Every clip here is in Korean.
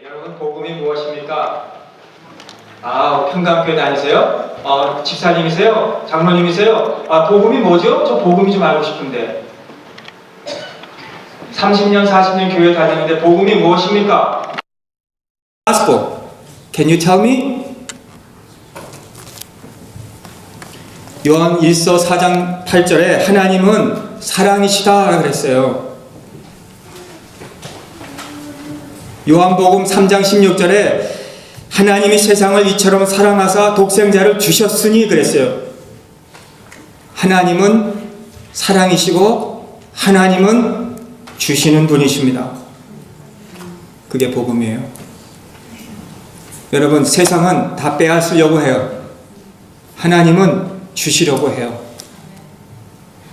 여러분, 복음이 무엇입니까? 평강교회 다니세요? 집사님이세요? 장로님이세요? 복음이 뭐죠? 저 복음이 좀 알고 싶은데. 30년, 40년 교회 다니는데 복음이 무엇입니까? Gospel. Can you tell me? 요한 1서 4장 8절에 하나님은 사랑이시다 그랬어요. 요한복음 3장 16절에 하나님이 세상을 이처럼 사랑하사 독생자를 주셨으니 그랬어요. 하나님은 사랑이시고 하나님은 주시는 분이십니다. 그게 복음이에요. 여러분, 세상은 다 빼앗으려고 해요. 하나님은 주시려고 해요.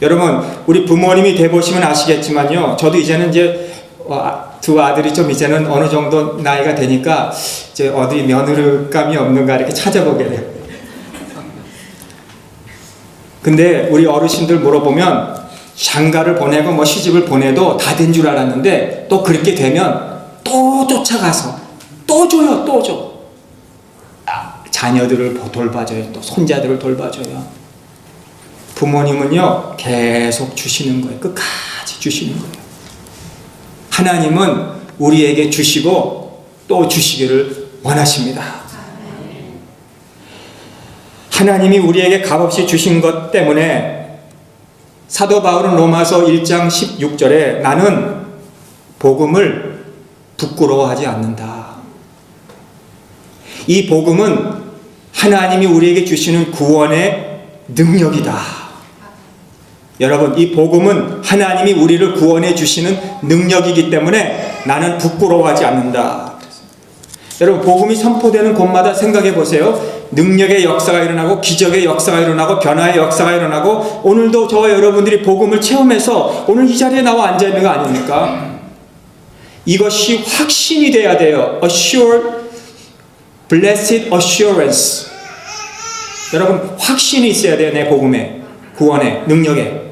여러분, 우리 부모님이 돼보시면 아시겠지만요, 저도 이제는 두 아들이 좀 이제는 어느 정도 나이가 되니까 이제 어디 며느리감이 없는가 이렇게 찾아보게 돼요. 근데 우리 어르신들 물어보면 장가를 보내고 시집을 보내도 다 된 줄 알았는데 또 그렇게 되면 또 쫓아가서 또 줘요, 또 줘. 자녀들을 돌봐줘요, 또 손자들을 돌봐줘요. 부모님은요 계속 주시는 거예요. 끝까지 주시는 거예요. 하나님은 우리에게 주시고 또 주시기를 원하십니다. 하나님이 우리에게 값없이 주신 것 때문에 사도 바울은 로마서 1장 16절에 나는 복음을 부끄러워하지 않는다. 이 복음은 하나님이 우리에게 주시는 구원의 능력이다. 여러분, 이 복음은 하나님이 우리를 구원해 주시는 능력이기 때문에 나는 부끄러워하지 않는다. 여러분, 복음이 선포되는 곳마다 생각해 보세요. 능력의 역사가 일어나고 기적의 역사가 일어나고 변화의 역사가 일어나고 오늘도 저와 여러분들이 복음을 체험해서 오늘 이 자리에 나와 앉아 있는 거 아닙니까? 이것이 확신이 돼야 돼요. Assured, blessed assurance. 여러분, 확신이 있어야 돼요. 내 복음에, 구원에, 능력에.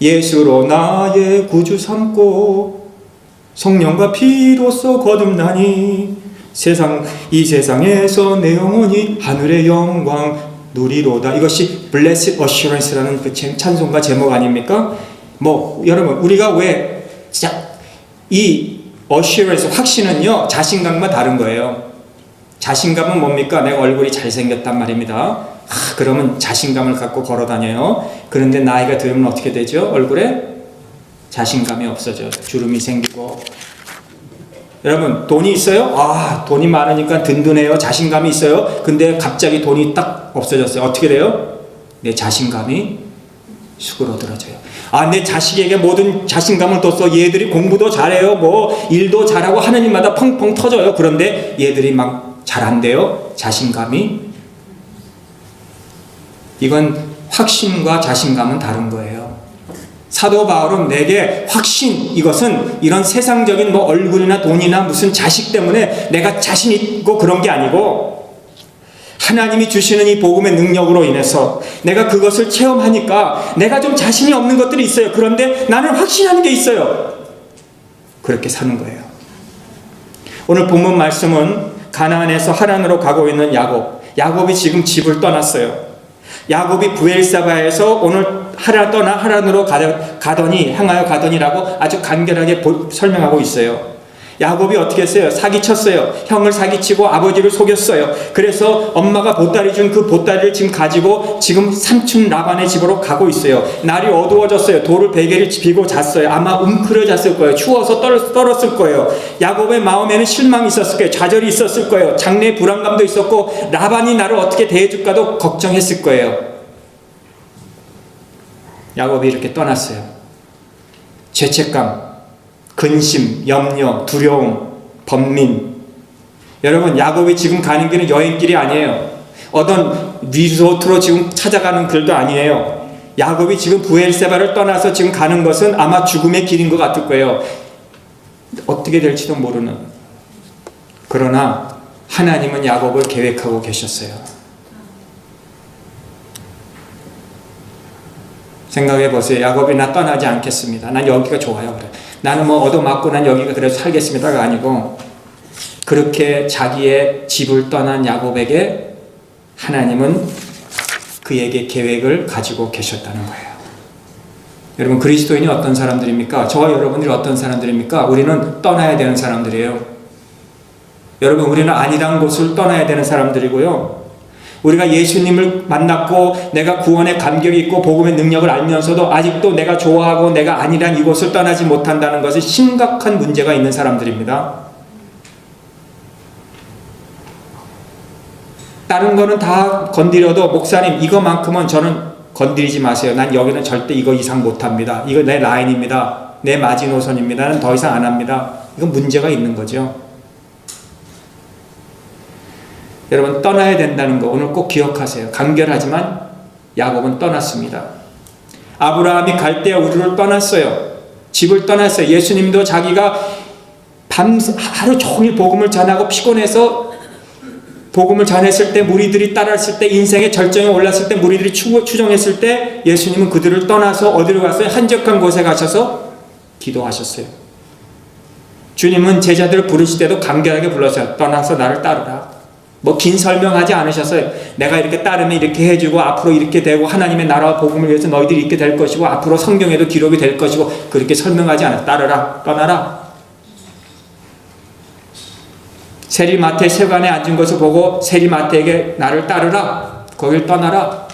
예수로 나의 구주 삼고 성령과 피로써 거듭나니 이 세상에서 내 영혼이 하늘의 영광 누리로다. 이것이 Blessed Assurance라는 그 찬송가 제목 아닙니까? 여러분, 우리가 왜 이 Assurance, 확신은요 자신감과 다른 거예요. 자신감은 뭡니까? 내가 얼굴이 잘생겼단 말입니다. 그러면 자신감을 갖고 걸어 다녀요. 그런데 나이가 들면 어떻게 되죠? 얼굴에 자신감이 없어져요. 주름이 생기고. 여러분, 돈이 있어요? 돈이 많으니까 든든해요. 자신감이 있어요. 근데 갑자기 돈이 딱 없어졌어요. 어떻게 돼요? 내 자신감이 수그러들어져요. 내 자식에게 모든 자신감을 뒀어. 얘들이 공부도 잘해요. 일도 잘하고 하느님마다 펑펑 터져요. 그런데 얘들이 막 잘 안 돼요. 자신감이. 이건 확신과 자신감은 다른 거예요. 사도 바울은 내게 확신, 이것은 이런 세상적인 얼굴이나 돈이나 무슨 자식 때문에 내가 자신 있고 그런 게 아니고 하나님이 주시는 이 복음의 능력으로 인해서 내가 그것을 체험하니까 내가 좀 자신이 없는 것들이 있어요. 그런데 나는 확신하는 게 있어요. 그렇게 사는 거예요. 오늘 본문 말씀은 가나안에서 하란으로 가고 있는 야곱이 지금 집을 떠났어요. 야곱이 브엘사바에서 오늘 하란으로 향하여 가더니라고 아주 간결하게 설명하고 있어요. 야곱이 어떻게 했어요? 사기쳤어요. 형을 사기치고 아버지를 속였어요. 그래서 엄마가 보따리 준 그 보따리를 지금 가지고 지금 삼촌 라반의 집으로 가고 있어요. 날이 어두워졌어요. 돌을 베개를 비고 잤어요. 아마 웅크려 잤을 거예요. 추워서 떨었을 거예요. 야곱의 마음에는 실망이 있었을 거예요. 좌절이 있었을 거예요. 장래의 불안감도 있었고 라반이 나를 어떻게 대해줄까도 걱정했을 거예요. 야곱이 이렇게 떠났어요. 죄책감, 근심, 염려, 두려움, 번민. 여러분, 야곱이 지금 가는 길은 여행길이 아니에요. 어떤 리조트로 지금 찾아가는 길도 아니에요. 야곱이 지금 브엘세바를 떠나서 지금 가는 것은 아마 죽음의 길인 것 같을 거예요. 어떻게 될지도 모르는. 그러나 하나님은 야곱을 계획하고 계셨어요. 생각해 보세요. 야곱이 나 떠나지 않겠습니다. 난 여기가 좋아요. 그래. 나는 뭐 얻어맞고 난 여기가 그래서 살겠습니다가 아니고 그렇게 자기의 집을 떠난 야곱에게 하나님은 그에게 계획을 가지고 계셨다는 거예요. 여러분, 그리스도인이 어떤 사람들입니까? 저와 여러분들이 어떤 사람들입니까? 우리는 떠나야 되는 사람들이에요. 여러분, 우리는 아니란 곳을 떠나야 되는 사람들이고요. 우리가 예수님을 만났고 내가 구원의 감격이 있고 복음의 능력을 알면서도 아직도 내가 좋아하고 내가 아니란 이곳을 떠나지 못한다는 것은 심각한 문제가 있는 사람들입니다. 다른 거는 다 건드려도 목사님 이거만큼은 저는 건드리지 마세요. 난 여기는 절대 이거 이상 못합니다. 이거 내 라인입니다. 내 마지노선입니다. 는 더 이상 안 합니다. 이건 문제가 있는 거죠. 여러분, 떠나야 된다는 거 오늘 꼭 기억하세요. 간결하지만 야곱은 떠났습니다. 아브라함이 갈대아 우르를 떠났어요. 집을 떠났어요. 예수님도 자기가 하루 종일 복음을 전하고 피곤해서 복음을 전했을 때, 무리들이 따랐을 때, 인생의 절정에 올랐을 때, 무리들이 추종했을 때 예수님은 그들을 떠나서 어디로 갔어요? 한적한 곳에 가셔서 기도하셨어요. 주님은 제자들을 부르실 때도 간결하게 불렀어요. 떠나서 나를 따르라. 뭐 긴 설명하지 않으셨어요. 내가 이렇게 따르면 이렇게 해주고 앞으로 이렇게 되고 하나님의 나라와 복음을 위해서 너희들이 있게 될 것이고 앞으로 성경에도 기록이 될 것이고 그렇게 설명하지 않아요. 따르라, 떠나라. 세리마태 세관에 앉은 것을 보고 세리마태에게 나를 따르라, 거길 떠나라.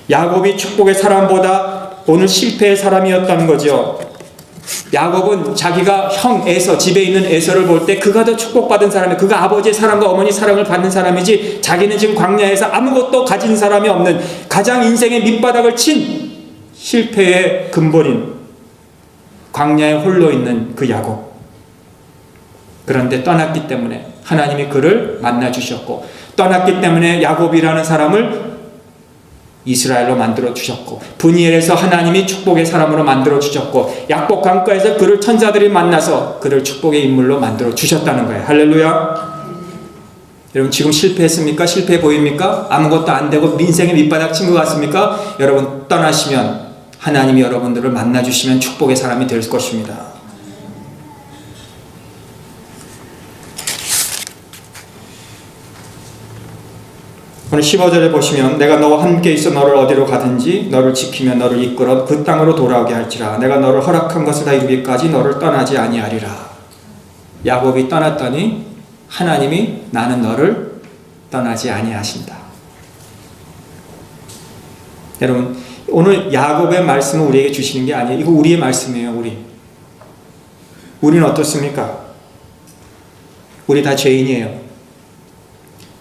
야곱이 축복의 사람보다 오늘 실패의 사람이었다는 거죠. 야곱은 자기가 형 에서, 집에 있는 에서를 볼 때 그가 더 축복받은 사람이에요. 그가 아버지의 사랑과 어머니 사랑을 받는 사람이지 자기는 지금 광야에서 아무것도 가진 사람이 없는 가장 인생의 밑바닥을 친 실패의 근본인 광야에 홀로 있는 그 야곱. 그런데 떠났기 때문에 하나님이 그를 만나주셨고, 떠났기 때문에 야곱이라는 사람을 이스라엘로 만들어주셨고, 브니엘에서 하나님이 축복의 사람으로 만들어주셨고, 약복 강가에서 그를 천사들이 만나서 그를 축복의 인물로 만들어주셨다는 거예요. 할렐루야. 여러분, 지금 실패했습니까? 실패해 보입니까? 아무것도 안 되고 인생의 밑바닥 친 것 같습니까? 여러분, 떠나시면 하나님이 여러분들을 만나주시면 축복의 사람이 될 것입니다. 오늘 15절에 보시면 내가 너와 함께 있어 너를 어디로 가든지 너를 지키며 너를 이끌어 그 땅으로 돌아오게 할지라. 내가 너를 허락한 것을 다 이루기까지 너를 떠나지 아니하리라. 야곱이 떠났더니 하나님이 나는 너를 떠나지 아니하신다. 여러분, 오늘 야곱의 말씀을 우리에게 주시는 게 아니에요. 이거 우리의 말씀이에요. 우리는 어떻습니까? 우리 다 죄인이에요.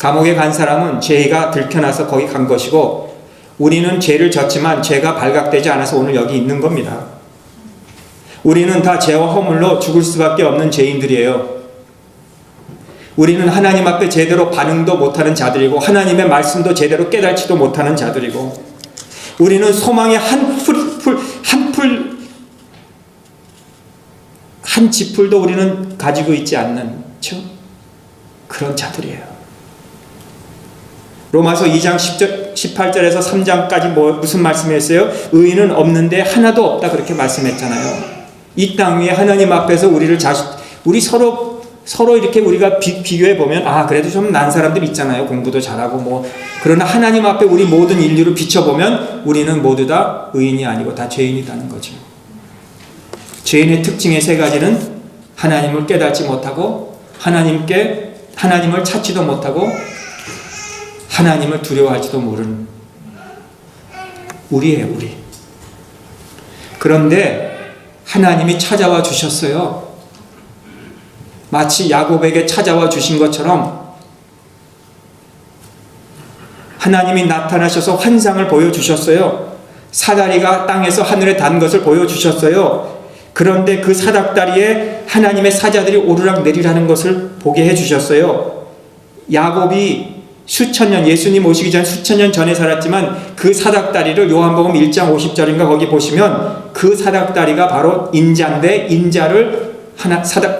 감옥에 간 사람은 죄가 들켜나서 거기 간 것이고, 우리는 죄를 졌지만 죄가 발각되지 않아서 오늘 여기 있는 겁니다. 우리는 다 죄와 허물로 죽을 수밖에 없는 죄인들이에요. 우리는 하나님 앞에 제대로 반응도 못하는 자들이고 하나님의 말씀도 제대로 깨닫지도 못하는 자들이고, 우리는 소망의 한 지풀도 우리는 가지고 있지 않는 그런 자들이에요. 로마서 2장 18절에서 3장까지 무슨 말씀이었어요? 의인은 없는데 하나도 없다, 그렇게 말씀했잖아요. 이 땅 위에 하나님 앞에서 우리 서로 이렇게 우리가 비교해 보면, 그래도 좀 난 사람들 있잖아요. 공부도 잘하고 그러나 하나님 앞에 우리 모든 인류를 비춰보면 우리는 모두 다 의인이 아니고 다 죄인이라는 거죠. 죄인의 특징의 세 가지는 하나님을 깨닫지 못하고, 하나님을 찾지도 못하고, 하나님을 두려워하지도 모르는 우리예요, 우리. 그런데 하나님이 찾아와 주셨어요. 마치 야곱에게 찾아와 주신 것처럼 하나님이 나타나셔서 환상을 보여주셨어요. 사다리가 땅에서 하늘에 단 것을 보여주셨어요. 그런데 그 사닥다리에 하나님의 사자들이 오르락 내리라는 것을 보게 해주셨어요. 야곱이 수천 년, 예수님 오시기 전 수천 년 전에 살았지만 그 사닥다리를 요한복음 1장 50절인가 거기 보시면 그 사닥다리가 바로 인자인데, 인자를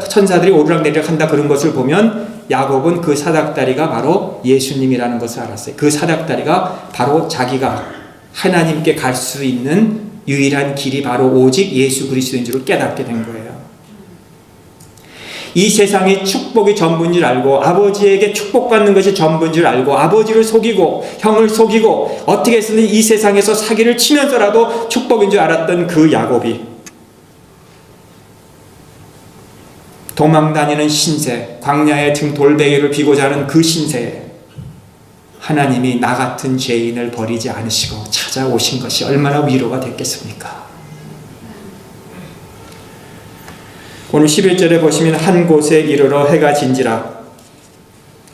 천사들이 오르락내리락 한다 그런 것을 보면 야곱은 그 사닥다리가 바로 예수님이라는 것을 알았어요. 그 사닥다리가 바로 자기가 하나님께 갈 수 있는 유일한 길이 바로 오직 예수 그리스도인 줄을 깨닫게 된 거예요. 이 세상이 축복이 전부인 줄 알고 아버지에게 축복받는 것이 전부인 줄 알고 아버지를 속이고 형을 속이고 어떻게 해서든 이 세상에서 사기를 치면서라도 축복인 줄 알았던 그 야곱이 도망다니는 신세, 광야의 등 돌베개를 비고자 하는 그 신세에 하나님이 나 같은 죄인을 버리지 않으시고 찾아오신 것이 얼마나 위로가 됐겠습니까? 오늘 11절에 보시면 한 곳에 이르러 해가 진지라.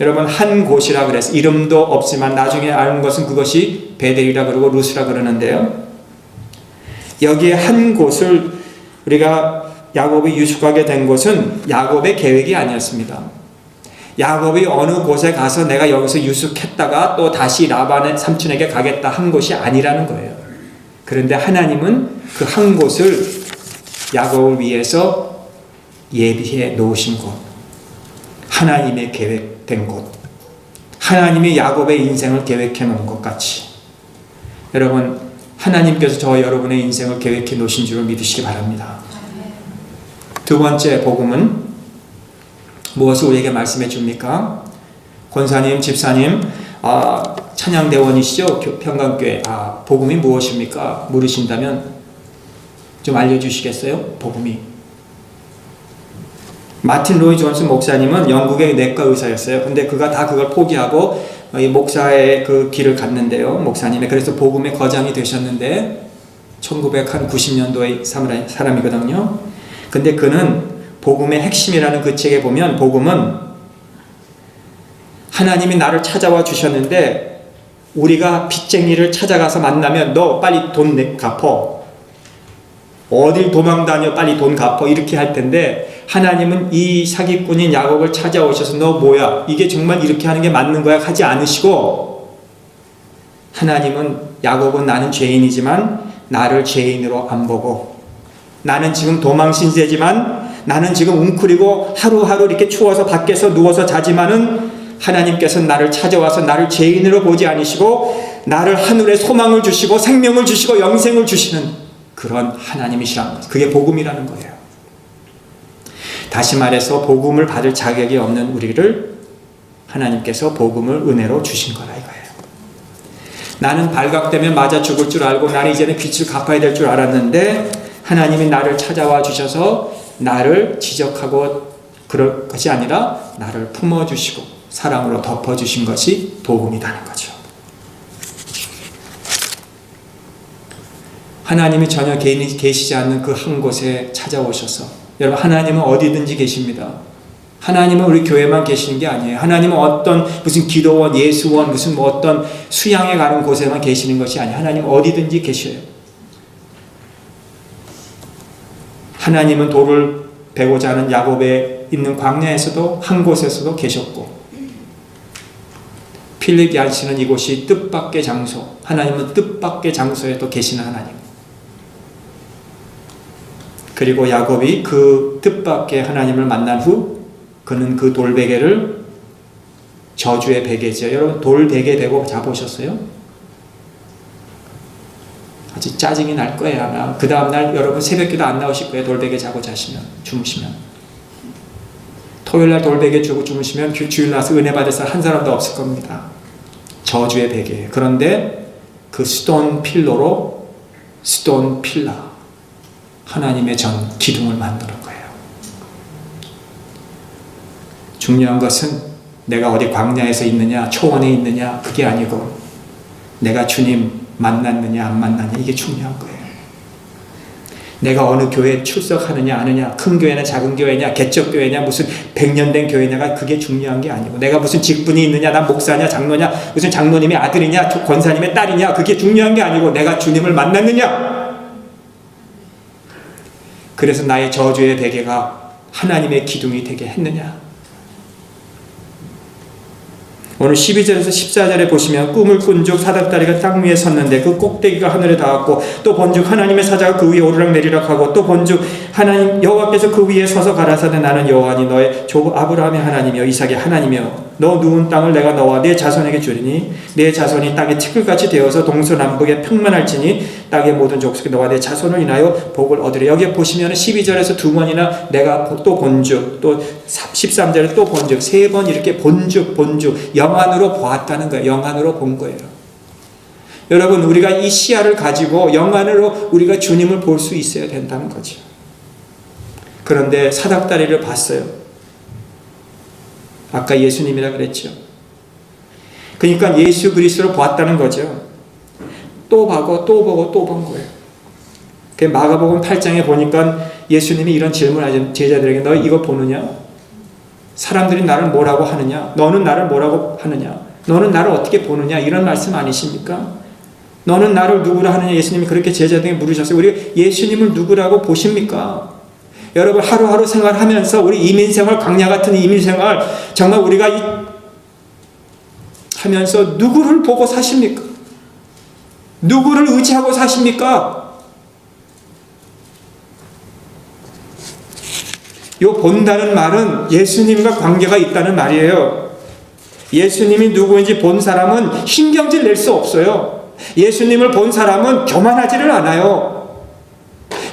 여러분 한 곳이라 그래서 이름도 없지만 나중에 아는 것은 그것이 베델이라 그러고 루스라 그러는데요. 여기에 한 곳을 우리가 야곱이 유숙하게 된 것은 야곱의 계획이 아니었습니다. 야곱이 어느 곳에 가서 내가 여기서 유숙했다가 또 다시 라반의 삼촌에게 가겠다 한 곳이 아니라는 거예요. 그런데 하나님은 그 한 곳을 야곱을 위해서 예비해 놓으신 곳, 하나님의 계획된 곳, 하나님이 야곱의 인생을 계획해 놓은 것 같이 여러분 하나님께서 저와 여러분의 인생을 계획해 놓으신 줄을 믿으시기 바랍니다. 두 번째 복음은 무엇을 우리에게 말씀해 줍니까? 권사님, 집사님, 찬양대원이시죠? 평강교회. 복음이 무엇입니까? 물으신다면 좀 알려주시겠어요? 복음이. 마틴 로이 존스 목사님은 영국의 내과 의사였어요. 근데 그가 다 그걸 포기하고 이 목사의 그 길을 갔는데요. 목사님의. 그래서 복음의 거장이 되셨는데 1990년도의 사람이거든요. 근데 그는 복음의 핵심이라는 그 책에 보면 복음은 하나님이 나를 찾아와 주셨는데 우리가 빚쟁이를 찾아가서 만나면 너 빨리 돈 갚어. 어딜 도망다녀 빨리 돈 갚어 이렇게 할 텐데 하나님은 이 사기꾼인 야곱을 찾아오셔서 너 뭐야 이게 정말 이렇게 하는 게 맞는 거야 하지 않으시고 하나님은 야곱은 나는 죄인이지만 나를 죄인으로 안 보고 나는 지금 도망신세지만 나는 지금 웅크리고 하루하루 이렇게 추워서 밖에서 누워서 자지만은 하나님께서는 나를 찾아와서 나를 죄인으로 보지 않으시고 나를 하늘에 소망을 주시고 생명을 주시고 영생을 주시는 그런 하나님이시라는 거예요. 그게 복음이라는 거예요. 다시 말해서 복음을 받을 자격이 없는 우리를 하나님께서 복음을 은혜로 주신 거라 이거예요. 나는 발각되면 맞아 죽을 줄 알고 나는 이제는 빚을 갚아야 될 줄 알았는데 하나님이 나를 찾아와 주셔서 나를 지적하고 그럴 것이 아니라 나를 품어주시고 사랑으로 덮어주신 것이 복음이라는 거죠. 하나님이 전혀 계시지 않는 그 한 곳에 찾아오셔서 여러분 하나님은 어디든지 계십니다. 하나님은 우리 교회만 계시는 게 아니에요. 하나님은 어떤 무슨 기도원, 예수원, 무슨 뭐 어떤 수양에 가는 곳에만 계시는 것이 아니에요. 하나님은 어디든지 계셔요. 하나님은 돌을 베고자 하는 야곱에 있는 광야에서도 한 곳에서도 계셨고 필립 얀시는 이곳이 뜻밖의 장소, 하나님은 뜻밖의 장소에도 계시는 하나님. 그리고 야곱이 그 뜻밖의 하나님을 만난 후 그는 그 돌베개를 저주의 베개죠. 여러분 돌베개 대고 자보셨어요? 아주 짜증이 날 거예요. 아마 그 다음날 여러분 새벽기도 안 나오실 거예요. 돌베개 자고 자시면 주무시면 토요일날 돌베개 주고 주무시면 주일 나서 은혜 받을 사람 한 사람도 없을 겁니다. 저주의 베개. 그런데 그 스톤 필러로 스톤 필라 하나님의 전 기둥을 만드는 거예요. 중요한 것은 내가 어디 광야에서 있느냐 초원에 있느냐 그게 아니고 내가 주님 만났느냐 안 만났느냐 이게 중요한 거예요. 내가 어느 교회에 출석하느냐 아느냐 큰 교회냐 작은 교회냐 개척교회냐 무슨 100년 된 교회냐가 그게 중요한 게 아니고 내가 무슨 직분이 있느냐 난 목사냐 장로냐 무슨 장로님의 아들이냐 권사님의 딸이냐 그게 중요한 게 아니고 내가 주님을 만났느냐. 그래서 나의 저주의 베개가 하나님의 기둥이 되게 했느냐. 오늘 12절에서 14절에 보시면 꿈을 꾼 즉 사닥다리가 땅 위에 섰는데 그 꼭대기가 하늘에 닿았고 또 본즉 하나님의 사자가 그 위에 오르락 내리락 하고 또 본즉 하나님 여호와께서 그 위에 서서 가라사대 나는 여호와니 너의 조 아브라함의 하나님이여 이삭의 하나님이여 너 누운 땅을 내가 너와 내 자손에게 주리니 내 자손이 땅에 티끌같이 되어서 동서남북에 평만할지니 땅의 모든 족속이 너와 내 자손을 인하여 복을 얻으리. 여기에 보시면 12절에서 두 번이나 내가 또 본즉, 또 13절에 또 본즉, 세 번 이렇게 본즉 영안으로 보았다는 거예요. 영안으로 본 거예요. 여러분, 우리가 이 시야를 가지고 영안으로 우리가 주님을 볼 수 있어야 된다는 거죠. 그런데 사닥다리를 봤어요. 아까 예수님이라 그랬죠. 그러니까 예수 그리스도를 보았다는 거죠. 또 보고 또 보고 또 본 거예요. 마가복음 8장에 보니까 예수님이 이런 질문을 하죠. 제자들에게 너 이거 보느냐? 사람들이 나를 뭐라고 하느냐? 너는 나를 뭐라고 하느냐? 너는 나를 어떻게 보느냐? 이런 말씀 아니십니까? 너는 나를 누구라 하느냐? 예수님이 그렇게 제자들에게 물으셨어요. 우리 예수님을 누구라고 보십니까? 여러분, 하루하루 생활하면서 우리 이민생활, 광야 같은 이민생활, 정말 우리가 하면서 누구를 보고 사십니까? 누구를 의지하고 사십니까? 요 본다는 말은 예수님과 관계가 있다는 말이에요. 예수님이 누구인지 본 사람은 신경질 낼 수 없어요. 예수님을 본 사람은 교만하지를 않아요.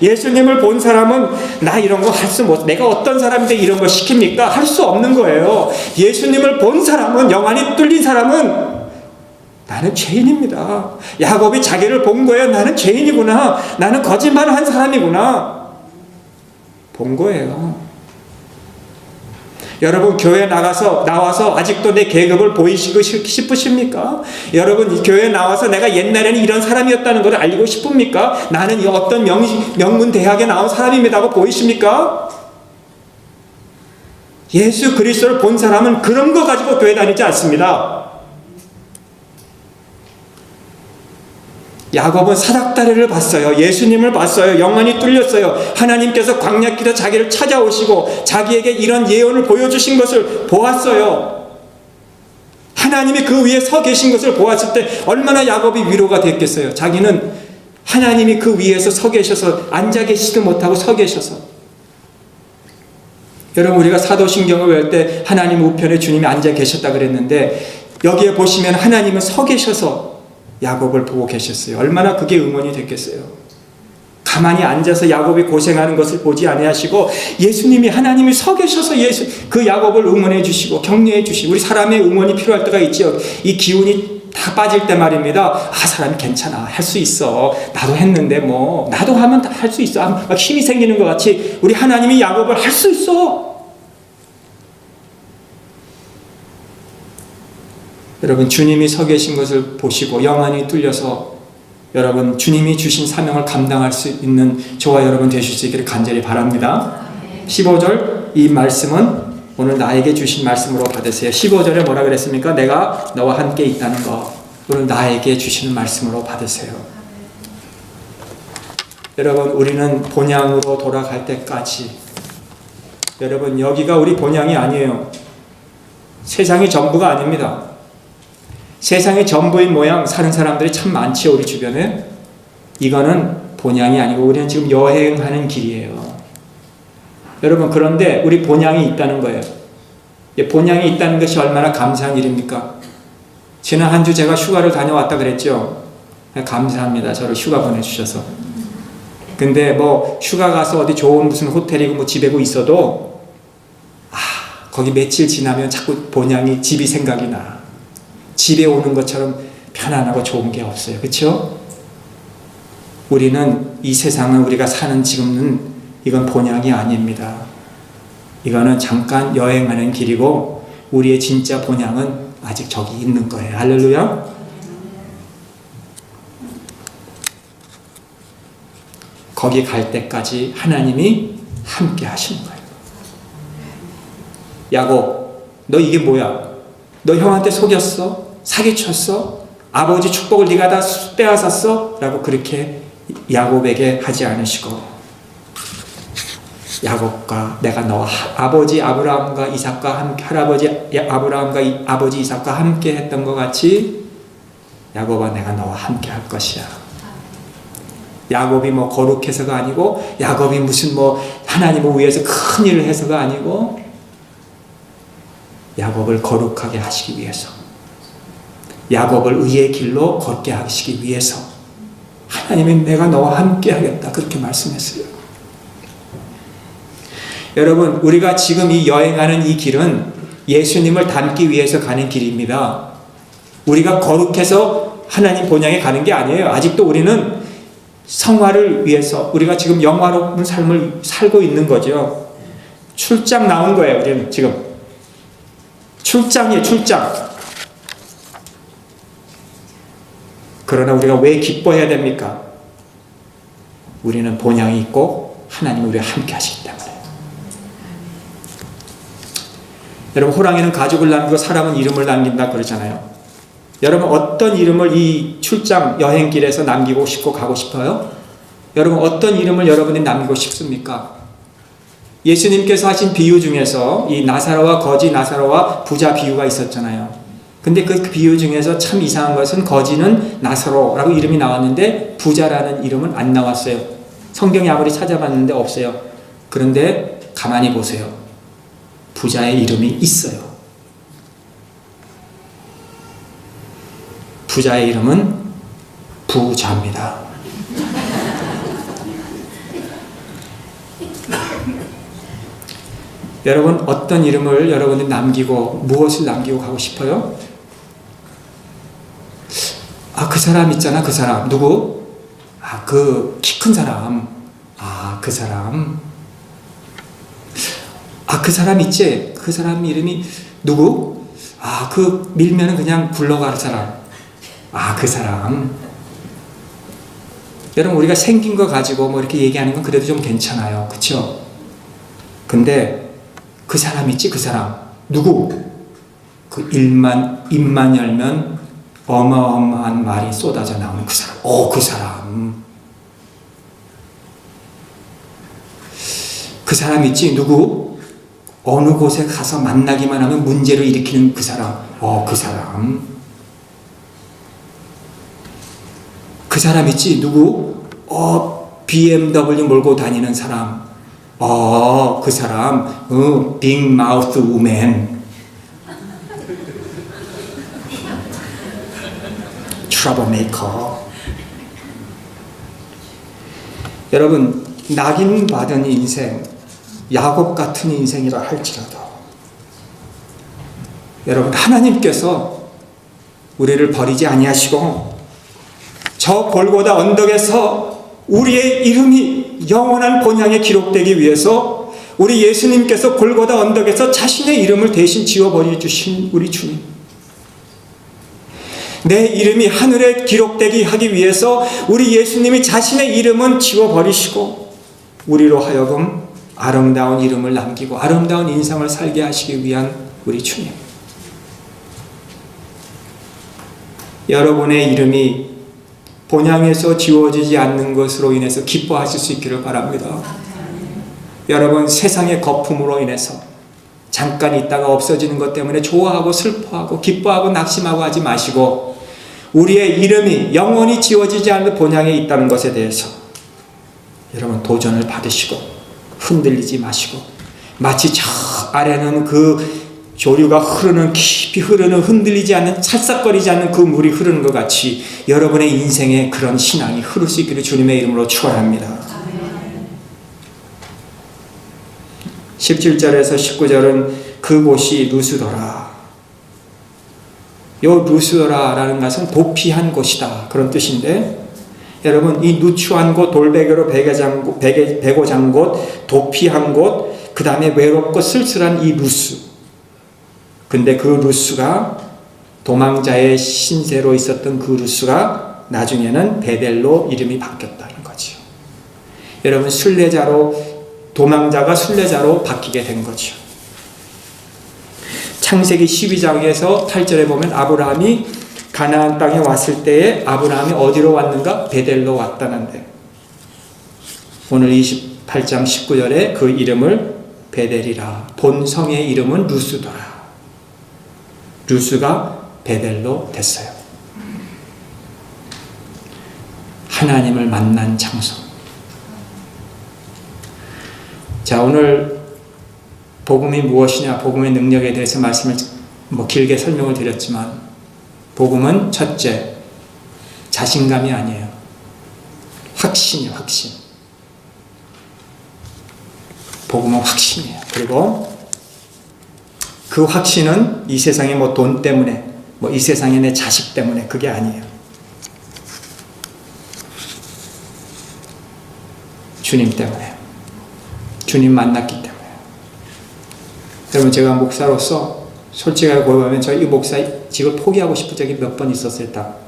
예수님을 본 사람은 나 이런 거 할 수 못, 내가 어떤 사람인데 이런 거 시킵니까? 할 수 없는 거예요. 예수님을 본 사람은, 영안이 뚫린 사람은 나는 죄인입니다. 야곱이 자기를 본 거예요. 나는 죄인이구나. 나는 거짓말을 한 사람이구나. 본 거예요. 여러분, 교회 나와서 아직도 내 계급을 보이시고 싶으십니까? 여러분, 교회 나와서 내가 옛날에는 이런 사람이었다는 걸 알고 싶습니까? 나는 어떤 명문 대학에 나온 사람입니다 하고 보이십니까? 예수 그리스도를 본 사람은 그런 거 가지고 교회 다니지 않습니다. 야곱은 사닥다리를 봤어요. 예수님을 봤어요. 영안이 뚫렸어요. 하나님께서 광야길에 자기를 찾아오시고 자기에게 이런 예언을 보여주신 것을 보았어요. 하나님이 그 위에 서 계신 것을 보았을 때 얼마나 야곱이 위로가 됐겠어요. 자기는 하나님이 그 위에서 서 계셔서 앉아 계시지도 못하고 서 계셔서. 여러분, 우리가 사도신경을 외울 때 하나님 우편에 주님이 앉아 계셨다 그랬는데 여기에 보시면 하나님은 서 계셔서 야곱을 보고 계셨어요. 얼마나 그게 응원이 됐겠어요. 가만히 앉아서 야곱이 고생하는 것을 보지 아니하시고 예수님이, 하나님이 서 계셔서 그 야곱을 응원해 주시고 격려해 주시고. 우리 사람의 응원이 필요할 때가 있죠. 이 기운이 다 빠질 때 말입니다. 사람이 괜찮아, 할 수 있어, 나도 했는데 뭐 나도 하면 다 할 수 있어, 막 힘이 생기는 것 같이 우리 하나님이 야곱을 할 수 있어. 여러분, 주님이 서 계신 것을 보시고 영안이 뚫려서 여러분, 주님이 주신 사명을 감당할 수 있는 저와 여러분 되실 수 있기를 간절히 바랍니다. 15절 이 말씀은 오늘 나에게 주신 말씀으로 받으세요. 15절에 뭐라 그랬습니까? 내가 너와 함께 있다는 거, 오늘 나에게 주시는 말씀으로 받으세요. 여러분, 우리는 본향으로 돌아갈 때까지, 여러분, 여기가 우리 본향이 아니에요. 세상이 전부가 아닙니다. 세상의 전부인 모양 사는 사람들이 참 많지요, 우리 주변에. 이거는 본향이 아니고 우리는 지금 여행하는 길이에요. 여러분, 그런데 우리 본향이 있다는 거예요. 본향이 있다는 것이 얼마나 감사한 일입니까? 지난 한 주 제가 휴가를 다녀왔다 그랬죠. 감사합니다. 저를 휴가 보내주셔서. 근데 뭐 휴가 가서 어디 좋은 무슨 호텔이고 뭐 집에고 있어도 거기 며칠 지나면 자꾸 본향이, 집이 생각이 나. 집에 오는 것처럼 편안하고 좋은 게 없어요. 그렇죠? 우리는 이 세상은, 우리가 사는 지금은 이건 본향이 아닙니다. 이거는 잠깐 여행하는 길이고 우리의 진짜 본향은 아직 저기 있는 거예요. 할렐루야. 거기 갈 때까지 하나님이 함께 하시는 거예요. 야곱, 너 이게 뭐야? 너 형한테 속였어? 사기쳤어? 아버지 축복을 네가 다 빼앗았어? 라고 그렇게 야곱에게 하지 않으시고, 야곱과 내가 너와 아버지 아브라함과 이삭과 함께, 할아버지 아브라함과 아버지 이삭과 함께 했던 것 같이 야곱아, 내가 너와 함께 할 것이야. 야곱이 뭐 거룩해서가 아니고, 야곱이 무슨 뭐 하나님을 위해서 큰 일을 해서가 아니고, 야곱을 거룩하게 하시기 위해서, 야곱을 의의 길로 걷게 하시기 위해서 하나님이 내가 너와 함께 하겠다 그렇게 말씀했어요. 여러분, 우리가 지금 이 여행하는 이 길은 예수님을 닮기 위해서 가는 길입니다. 우리가 거룩해서 하나님 본향에 가는 게 아니에요. 아직도 우리는 성화를 위해서 우리가 지금 영화로운 삶을 살고 있는 거죠. 출장 나온 거예요. 우리는 지금 출장이에요. 출장. 그러나 우리가 왜 기뻐해야 됩니까? 우리는 본향이 있고 하나님이 우리와 함께 하시기 때문에. 여러분, 호랑이는 가죽을 남기고 사람은 이름을 남긴다 그러잖아요. 여러분, 어떤 이름을 이 출장 여행길에서 남기고 싶고 가고 싶어요? 여러분, 어떤 이름을 여러분이 남기고 싶습니까? 예수님께서 하신 비유 중에서 이 나사로와 거지 나사로와 부자 비유가 있었잖아요. 근데 그 비유 중에서 참 이상한 것은 거지는 나사로라고 이름이 나왔는데 부자라는 이름은 안 나왔어요. 성경에 아무리 찾아봤는데 없어요. 그런데 가만히 보세요. 부자의 이름이 있어요. 부자의 이름은 부자입니다. 여러분, 어떤 이름을 여러분이 남기고 무엇을 남기고 가고 싶어요? 그 사람 있잖아. 그 사람 누구? 그 키 큰 사람. 그 사람. 그 사람 있지? 그 사람 이름이 누구? 그 밀면은 그냥 굴러가는 사람. 그 사람. 여러분, 우리가 생긴 거 가지고 뭐 이렇게 얘기하는 건 그래도 좀 괜찮아요. 그쵸? 근데 그 사람 있지? 그 사람. 누구? 그 입만 열면 어마어마한 말이 쏟아져 나오는 그 사람. 그 사람. 그 사람 있지? 누구? 어느 곳에 가서 만나기만 하면 문제를 일으키는 그 사람. 그 사람. 그 사람 있지? 누구? BMW 몰고 다니는 사람. 그 사람. Big Mouth Woman. Troublemaker. 여러분, 낙인 받은 인생, 야곱 같은 인생이라 할지라도 여러분, 하나님께서 우리를 버리지 아니하시고 저 골고다 언덕에서 우리의 이름이 영원한 본향에 기록되기 위해서 우리 예수님께서 골고다 언덕에서 자신의 이름을 대신 지워버려 주신 우리 주님, 내 이름이 하늘에 기록되게 하기 위해서 우리 예수님이 자신의 이름은 지워버리시고 우리로 하여금 아름다운 이름을 남기고 아름다운 인생을 살게 하시기 위한 우리 주님, 여러분의 이름이 본향에서 지워지지 않는 것으로 인해서 기뻐하실 수 있기를 바랍니다. 여러분, 세상의 거품으로 인해서 잠깐 있다가 없어지는 것 때문에 좋아하고 슬퍼하고 기뻐하고 낙심하고 하지 마시고 우리의 이름이 영원히 지워지지 않는 본향에 있다는 것에 대해서 여러분 도전을 받으시고 흔들리지 마시고 마치 저 아래는 그 조류가 흐르는, 깊이 흐르는, 흔들리지 않는, 찰싹거리지 않는 그 물이 흐르는 것 같이 여러분의 인생에 그런 신앙이 흐를 수 있기를 주님의 이름으로 축원합니다. 17절에서 19절은 그곳이 루스더라. 요 루스더라라는 것은 도피한 곳이다, 그런 뜻인데, 여러분, 이 누추한 곳, 돌베개로 베고 잔 곳, 도피한 곳, 그 다음에 외롭고 쓸쓸한 이 루스. 근데 그 루스가 도망자의 신세로 있었던 그 루스가 나중에는 베델로 이름이 바뀌었다는 거죠. 여러분, 도망자가 순례자로 바뀌게 된 거죠. 창세기 12장에서 8절에 보면 아브라함이 가나안 땅에 왔을 때에 아브라함이 어디로 왔는가? 베델로 왔다는데, 오늘 28장 19절에 그 이름을 베델이라, 본성의 이름은 루스더라. 루스가 베델로 됐어요. 하나님을 만난 장소. 자, 오늘 복음이 무엇이냐, 복음의 능력에 대해서 말씀을 길게 설명을 드렸지만, 복음은 첫째, 자신감이 아니에요. 확신이에요, 확신. 복음은 확신이에요. 그리고 그 확신은 이 세상의 돈 때문에, 이 세상의 내 자식 때문에, 그게 아니에요. 주님 때문에. 주님 만났기 때문에. 여러분, 제가 목사로서 솔직하게 고백하면 이 목사직을 포기하고 싶은 적이 몇 번 있었어요. 딱.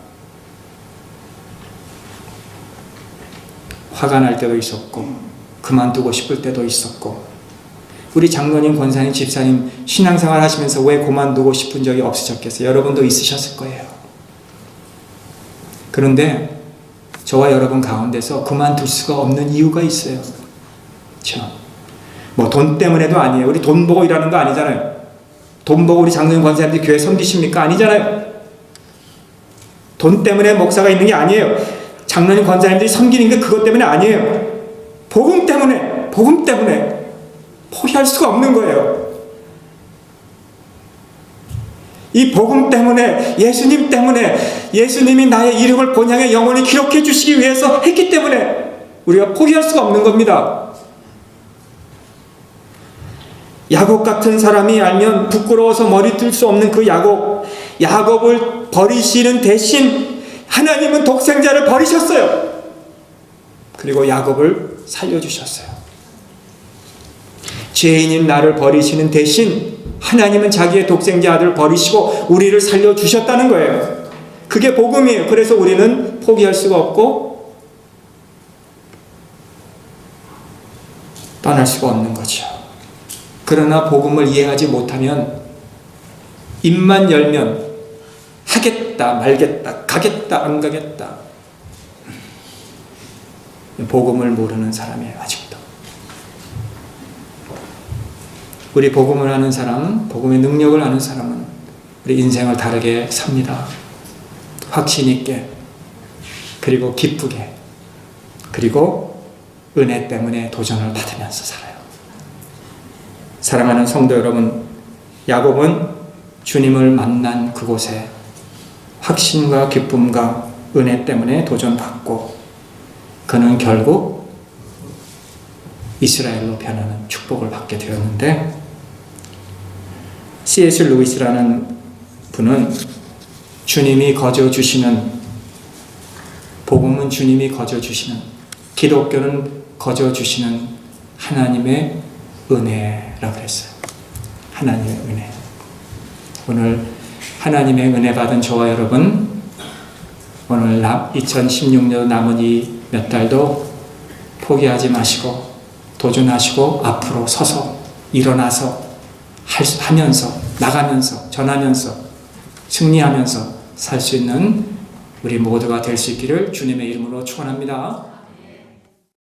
화가 날 때도 있었고, 그만두고 싶을 때도 있었고, 우리 장로님, 권사님, 집사님 신앙생활 하시면서 왜 그만두고 싶은 적이 없으셨겠어요? 여러분도 있으셨을 거예요. 그런데 저와 여러분 가운데서 그만둘 수가 없는 이유가 있어요. 그렇죠? 돈 때문에도 아니에요. 우리 돈 보고 일하는 거 아니잖아요. 돈 보고 우리 장로님, 권사님들이 교회 섬기십니까? 아니잖아요. 돈 때문에 목사가 있는 게 아니에요. 장로님, 권사님들이 섬기는 게 그것 때문에 아니에요. 복음 때문에 포기할 수가 없는 거예요. 이 복음 때문에, 예수님 때문에, 예수님이 나의 이름을 본향에 영원히 기록해 주시기 위해서 했기 때문에 우리가 포기할 수가 없는 겁니다. 야곱 같은 사람이 알면 부끄러워서 머리 들 수 없는 그 야곱을 버리시는 대신 하나님은 독생자를 버리셨어요. 그리고 야곱을 살려주셨어요. 죄인인 나를 버리시는 대신 하나님은 자기의 독생자 아들을 버리시고 우리를 살려주셨다는 거예요. 그게 복음이에요. 그래서 우리는 포기할 수가 없고 떠날 수가 없는 거죠. 그러나 복음을 이해하지 못하면, 입만 열면 하겠다 말겠다, 가겠다 안 가겠다, 복음을 모르는 사람이에요. 아직도. 우리 복음을 아는 사람, 복음의 능력을 아는 사람은 우리 인생을 다르게 삽니다. 확신 있게, 그리고 기쁘게, 그리고 은혜 때문에 도전을 받으면서 살아요. 사랑하는 성도 여러분, 야곱은 주님을 만난 그곳에 확신과 기쁨과 은혜 때문에 도전받고, 그는 결국 이스라엘로 변하는 축복을 받게 되었는데, C.S. 루이스라는 분은 주님이 거저주시는, 복음은 주님이 거저주시는, 기독교는 거저주시는 하나님의 은혜라고 했어요. 하나님의 은혜. 오늘 하나님의 은혜 받은 저와 여러분, 오늘 2016년 남은 이 몇 달도 포기하지 마시고 도전하시고 앞으로 서서 일어나서 하면서, 나가면서, 전하면서, 승리하면서 살 수 있는 우리 모두가 될 수 있기를 주님의 이름으로 축원합니다.